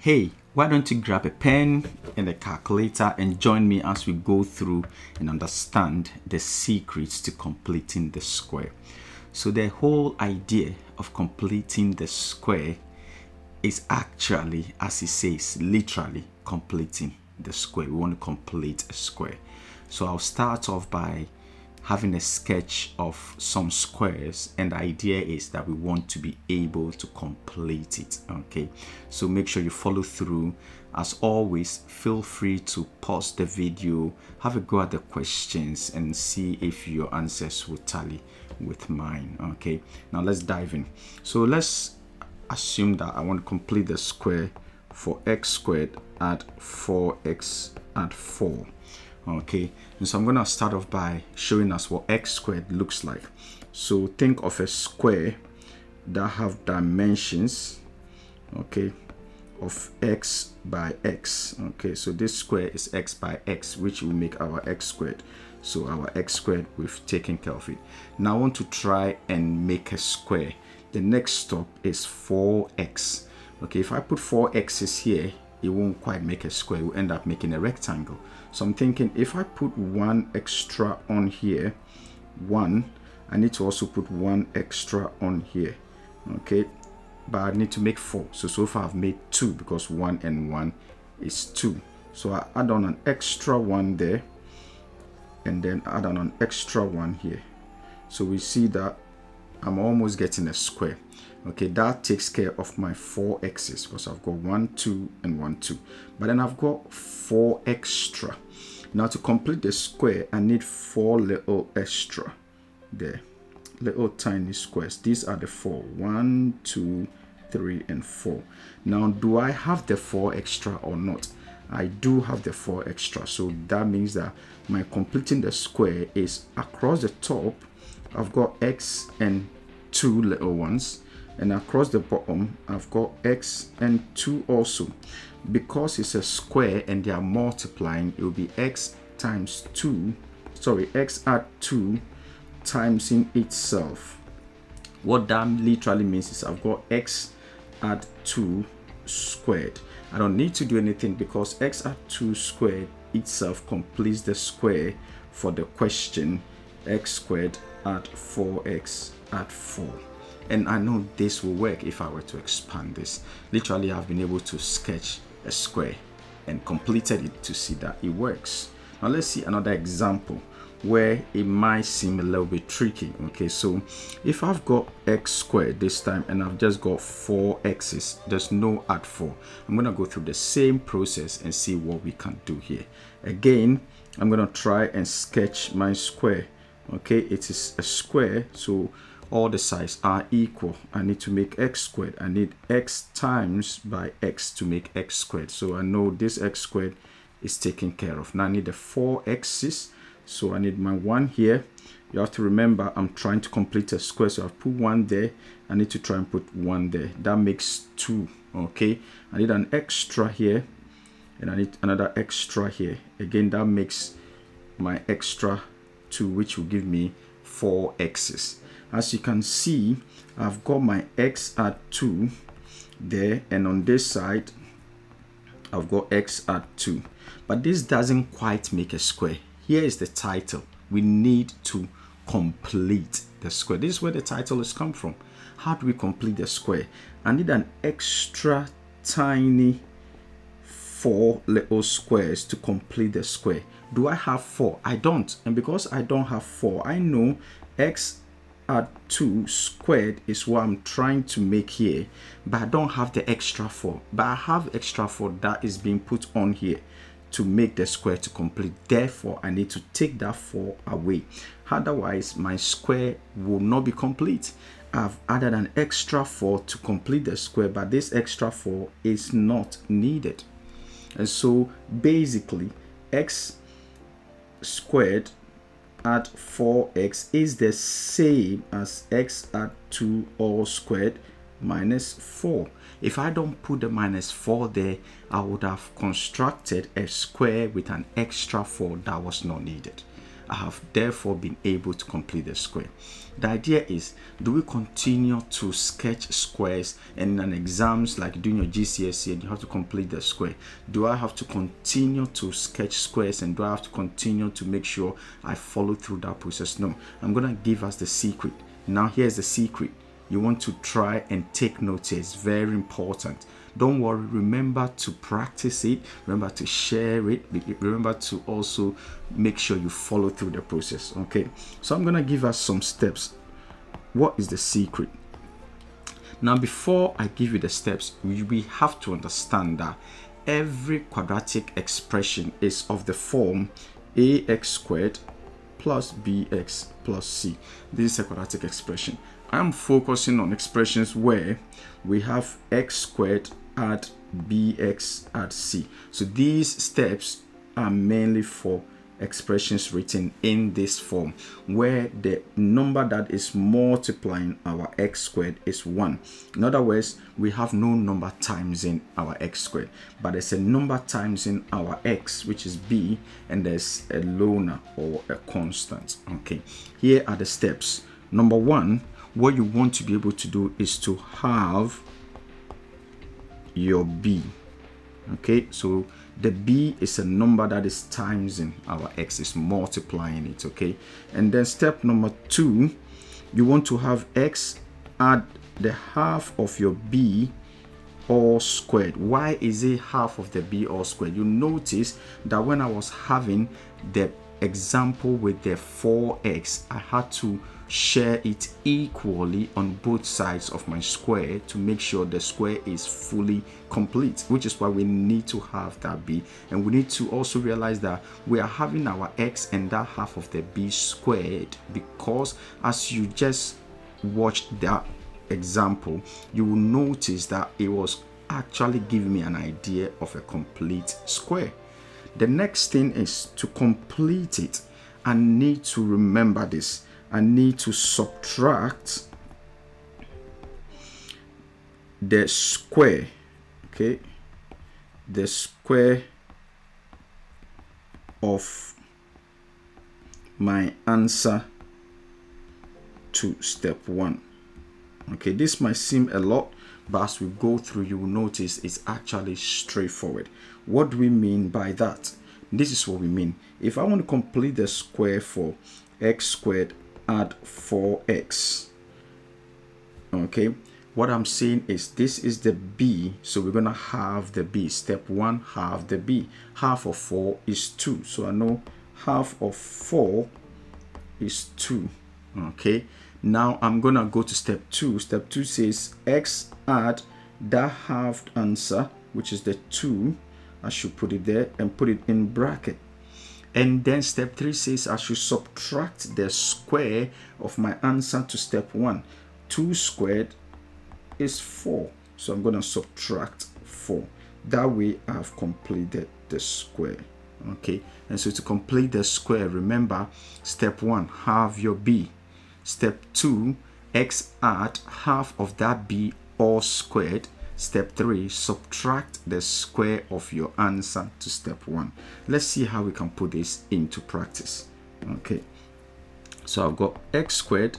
Hey, why don't you grab a pen and a calculator and join me as we go through and understand the secrets to completing the square. So the whole idea of completing the square is actually, as it says, literally completing the square. We want to complete a square. So I'll start off by having a sketch of some squares, and the idea is that we want to be able to complete it. Okay, so make sure you follow through. As always, feel free to pause the video, have a go at the questions, and see if your answers will tally with mine. Okay, now let's dive in. So let's assume that I want to complete the square for x squared at 4x at 4. Okay, and so I'm going to start off by showing us what x squared looks like. So think of a square that have dimensions, okay, of x by x. Okay, so this square is x by x, which will make our x squared. So our x squared, we've taken care of it. Now I want to try and make a square. The next stop is 4x. Okay, if I put 4x's here, it won't quite make a square. We'll end up making a rectangle. So I'm thinking if I put one extra on here, I need to also put one extra on here. Okay, but I need to make 4. So far I've made 2 because 1 and 1 is 2. So I add on an extra 1 there, and then add on an extra 1 here. So we see that I'm almost getting a square. Okay, that takes care of my 4 x's because I've got 1, 2, and 1, 2. But then I've got 4 extra. Now to complete the square, I need 4 little extra there. Little tiny squares. These are the 4. 1, 2, 3, and 4. Now, do I have the 4 extra or not? I do have the 4 extra. So that means that my completing the square is across the top. I've got x and 2 little ones. And across the bottom, I've got x and 2 also. Because it's a square and they are multiplying, it will be x times 2. Sorry, x add 2 times in itself. What that literally means is I've got x add 2 squared. I don't need to do anything because x add 2 squared itself completes the square for the question x squared add 4x add 4. And I know this will work if I were to expand this. Literally, I've been able to sketch a square and completed it to see that it works. Now let's see another example where it might seem a little bit tricky. Okay, so if I've got x squared this time and I've just got 4 x's, there's no add 4. I'm going to go through the same process and see what we can do here. Again, I'm going to try and sketch my square. Okay, it is a square, so all the sides are equal. I need to make x squared. I need x times by x to make x squared. So I know this x squared is taken care of. Now I need the 4 x's. So I need my 1 here. You have to remember I'm trying to complete a square. So I've put 1 there. I need to try and put 1 there. That makes 2. Okay. I need an extra here. And I need another extra here. Again, that makes my extra 2, which will give me 4 x's. As you can see, I've got my x at 2 there, and on this side, I've got x at 2. But this doesn't quite make a square. Here is the title. We need to complete the square. This is where the title has come from. How do we complete the square? I need an extra tiny 4 little squares to complete the square. Do I have 4? I don't. And because I don't have 4, I know x add 2 squared is what I'm trying to make here, but I don't have the extra 4. But I have extra 4 that is being put on here to make the square to complete. Therefore, I need to take that 4 away. Otherwise, my square will not be complete. I've added an extra 4 to complete the square, but this extra 4 is not needed. And so basically, x squared at 4x is the same as x at 2 all squared minus 4. If I don't put the minus 4 there, I would have constructed a square with an extra 4 that was not needed. I have therefore been able to complete the square. The idea is, do we continue to sketch squares, and in exams like doing your GCSE and you have to complete the square? Do I have to continue to sketch squares, and do I have to continue to make sure I follow through that process? No, I'm going to give us the secret. Now here's the secret. You want to try and take notes here. It's very important. Don't worry, remember to practice it, remember to share it, remember to also make sure you follow through the process. Okay, so I'm gonna give us some steps. What is the secret? Now before I give you the steps, we have to understand that every quadratic expression is of the form ax squared plus bx plus c. This is a quadratic expression. I'm focusing on expressions where we have x squared add bx add c. So these steps are mainly for expressions written in this form, where the number that is multiplying our x squared is 1. In other words, we have no number times in our x squared, but there's a number times in our x, which is b, and there's a loner or a constant. Okay, here are the steps. Number one, what you want to be able to do is to have your b. Okay, so the b is a number that is times in our x, is multiplying it. Okay, and then step number 2, you want to have x add the half of your b all squared. Why is it half of the b all squared? You notice that when I was having the example with the 4x, I had to share it equally on both sides of my square to make sure the square is fully complete, which is why we need to have that b. And we need to also realize that we are having our x and that half of the b squared, because as you just watched that example, you will notice that it was actually giving me an idea of a complete square. The next thing is, to complete it, I need to remember this. I need to subtract the square, okay, the square of my answer to step 1. Okay, this might seem a lot, but as we go through, you will notice it's actually straightforward. What do we mean by that? This is what we mean. If I want to complete the square for x squared add 4x, okay, what I'm saying is this is the b, so we're gonna have the b. Step 1, half the b. Half of 4 is 2, so I know half of 4 is 2. Okay, now I'm gonna go to step 2. Step 2 says x add that halved answer, which is the 2. I should put it there and put it in bracket. And then step 3 says I should subtract the square of my answer to step 1. 2 squared is 4, so I'm going to subtract 4. That way I've completed the square. Okay, and so to complete the square, remember, step 1, have your b. Step 2, x add half of that b all squared. Step 3, subtract the square of your answer to step 1. Let's see how we can put this into practice. Okay, so I've got x squared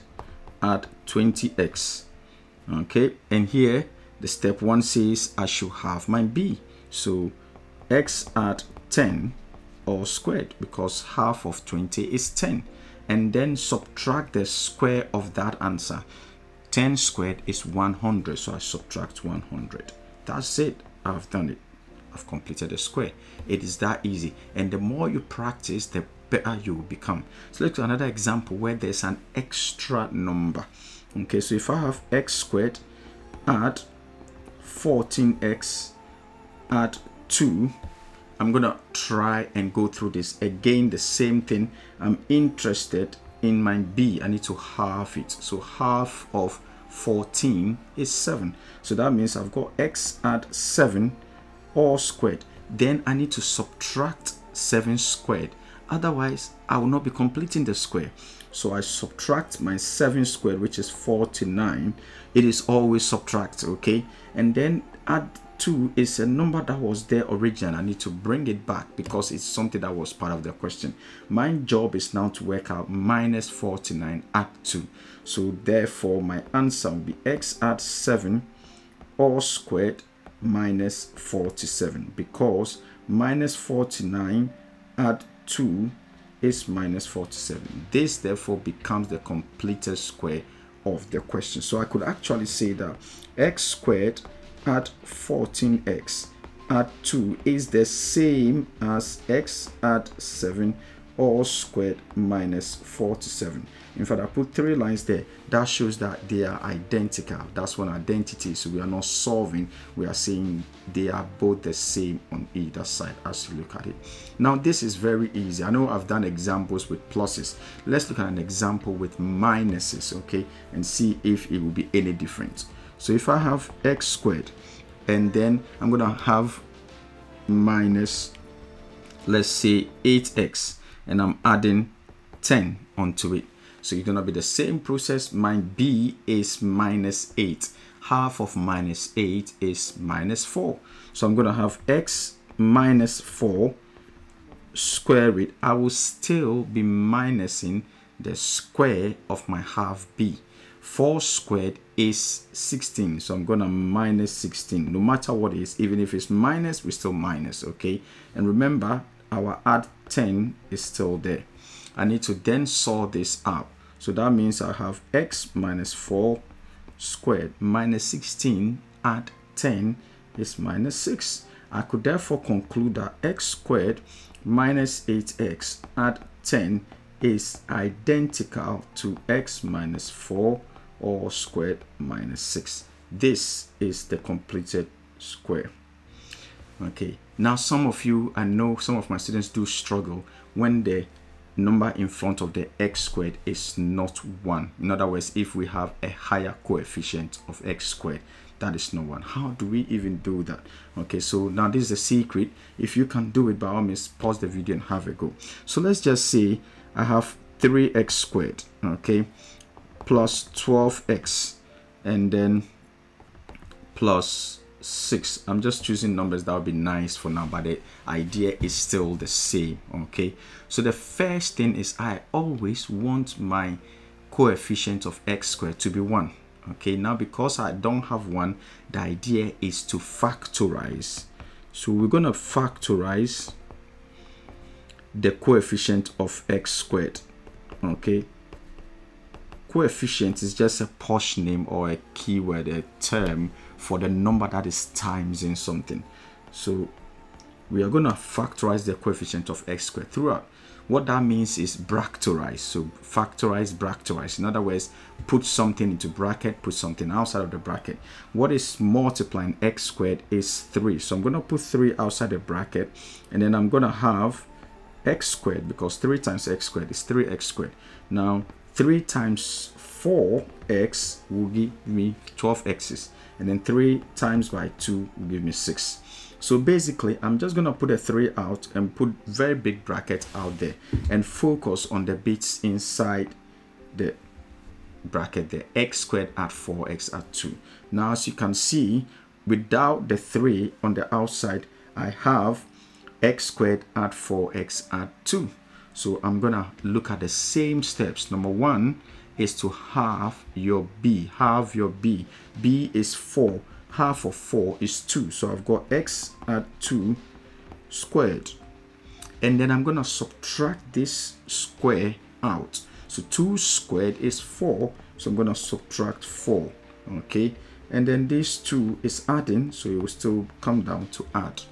add 20x. Okay, and here the step 1 says I should have my b. So x add 10 all squared, because half of 20 is 10. And then subtract the square of that answer. 10 squared is 100, so I subtract 100. That's it. I've done it. I've completed the square. It is that easy. And the more you practice, the better you will become. So let's look at another example where there's an extra number. Okay, so if I have x squared add 14x add 2, I'm gonna try and go through this again. The same thing. I'm interested in my b. I need to halve it. So half of 14 is 7. So that means I've got x add 7 all squared. Then I need to subtract 7 squared. Otherwise, I will not be completing the square. So I subtract my 7 squared, which is 49. It is always subtract, okay? And then add 2 is a number that was there originally. I need to bring it back because it's something that was part of the question. My job is now to work out minus 49 add 2. So therefore my answer will be x add 7 all squared minus 47, because minus 49 add 2 is minus 47. This therefore becomes the completed square of the question. So I could actually say that x squared add 14x add 2 is the same as x add 7 all squared minus 47. In fact, I put 3 lines there. That shows that they are identical. That's one identity. So we are not solving. We are saying they are both the same on either side as you look at it. Now, this is very easy. I know I've done examples with pluses. Let's look at an example with minuses, okay, and see if it will be any different. So if I have x squared, and then I'm going to have minus, let's say 8x, and I'm adding 10 onto it. So it's going to be the same process. My b is minus 8. Half of minus 8 is minus 4. So I'm going to have x minus 4 square root. I will still be minusing the square of my half b. 4 squared is 16. So I'm going to minus 16. No matter what it is, even if it's minus, we still minus, okay? And remember, our add 10 is still there. I need to then solve this out. So that means I have x minus 4 squared minus 16 add 10 is minus 6. I could therefore conclude that x squared minus 8x add 10 is identical to x minus 4 all squared minus 6. This is the completed square. Okay, now some of you, I know some of my students do struggle when the number in front of the x squared is not 1. In other words, if we have a higher coefficient of x squared, that is not 1. How do we even do that? Okay, so now this is the secret. If you can do it, by all means, pause the video and have a go. So let's just say I have 3x squared, okay, plus 12x, and then plus 6. I'm just choosing numbers that would be nice for now, but the idea is still the same, okay? So the first thing is I always want my coefficient of x squared to be 1, okay? Now because I don't have 1, the idea is to factorize. So we're going to factorize the coefficient of x squared, okay? Coefficient is just a posh name or a keyword, a term for the number that is times in something. So we are going to factorize the coefficient of x squared throughout. What that means is bractorize. So factorize, bractorize. In other words, put something into bracket, put something outside of the bracket. What is multiplying x squared is 3. So I'm going to put 3 outside the bracket, and then I'm going to have x squared, because 3 times x squared is 3x squared. Now 3 times 4x will give me 12x's, and then 3 times by 2 will give me 6. So basically, I'm just going to put a 3 out and put very big brackets out there and focus on the bits inside the bracket there. X squared add 4x add 2. Now, as you can see, without the 3 on the outside, I have x squared add 4x add 2. So I'm going to look at the same steps. Number 1 is to halve your b. Halve your b. b is 4. Half of 4 is 2. So I've got x add 2 squared. And then I'm going to subtract this square out. So 2 squared is 4. So I'm going to subtract 4. Okay. And then this 2 is adding. So it will still come down to add.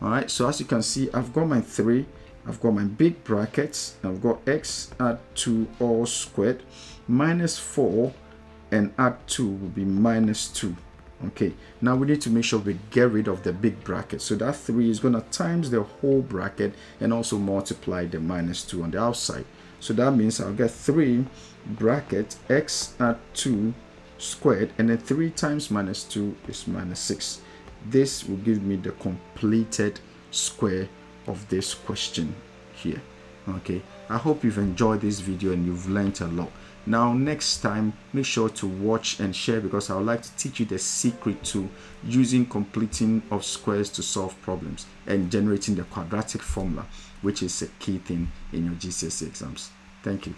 Alright. So as you can see, I've got my 3. I've got my big brackets. I've got x add 2 all squared minus 4, and add 2 will be minus 2. Okay, now we need to make sure we get rid of the big bracket. So that 3 is going to times the whole bracket and also multiply the minus 2 on the outside. So that means I'll get 3 bracket x add 2 squared, and then 3 times minus 2 is minus 6. This will give me the completed square of this question here. Okay, I hope you've enjoyed this video and you've learned a lot. Now next time, make sure to watch and share, because I would like to teach you the secret to using completing of squares to solve problems and generating the quadratic formula, which is a key thing in your GCSE exams. Thank you.